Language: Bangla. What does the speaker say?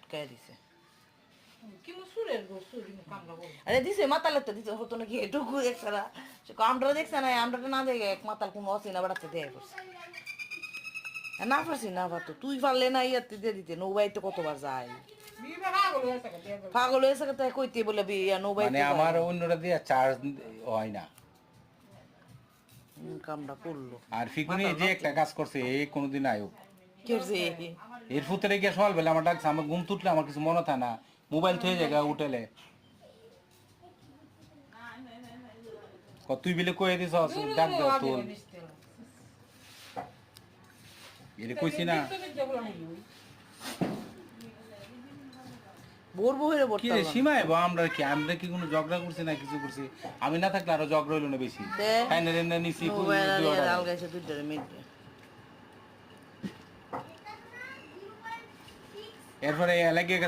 আটকায় দিছে কি মুসুরের গোসুরি কামলা বল আরে দিছে মাতালে তো দিতে হতো নাকি এটুকু একসারা আমরা দেখছে না আমরা না দেখে এক মাতাল কোনো অচেনা বেড়াচ্ছে দেয়া করছে না পারছি না পারতো তুই পারলে না ইয়াতে দিয়ে দিতে নৌবাইতে কতবার যায় বিবা পাগল হয়েছে কে দিয়ে পাগল হয়েছে তাই কইতে বলে বিয়া নৌবাইতে মানে আমার অন্যটা দিয়ে চার্জ হয় না কামটা করলো আর ফিকুনি যে একটা কাজ করছে এই কোনোদিন আয়ো কেছে এর ফুতেরে গিয়ে সকাল বেলা আমার ডাকছে আমার ঘুম তুটলে আমার কিছু মনে থাকে না মোবাইল থয়ে জায়গা উঠেলে তুই বিলে কয়ে দিস ডাক দাও তোর এর কইছি না বোর বহিরে কি বলতে রে সীমায় বা আমরা কি কোনো ঝগড়া করছি না কিছু করছি আমি না থাকলে আরো ঝগড়া হইলো না বেশি তাই না রে না নিছি আলগাইছে দুইটারে মিটবে এরপরে এলাকায়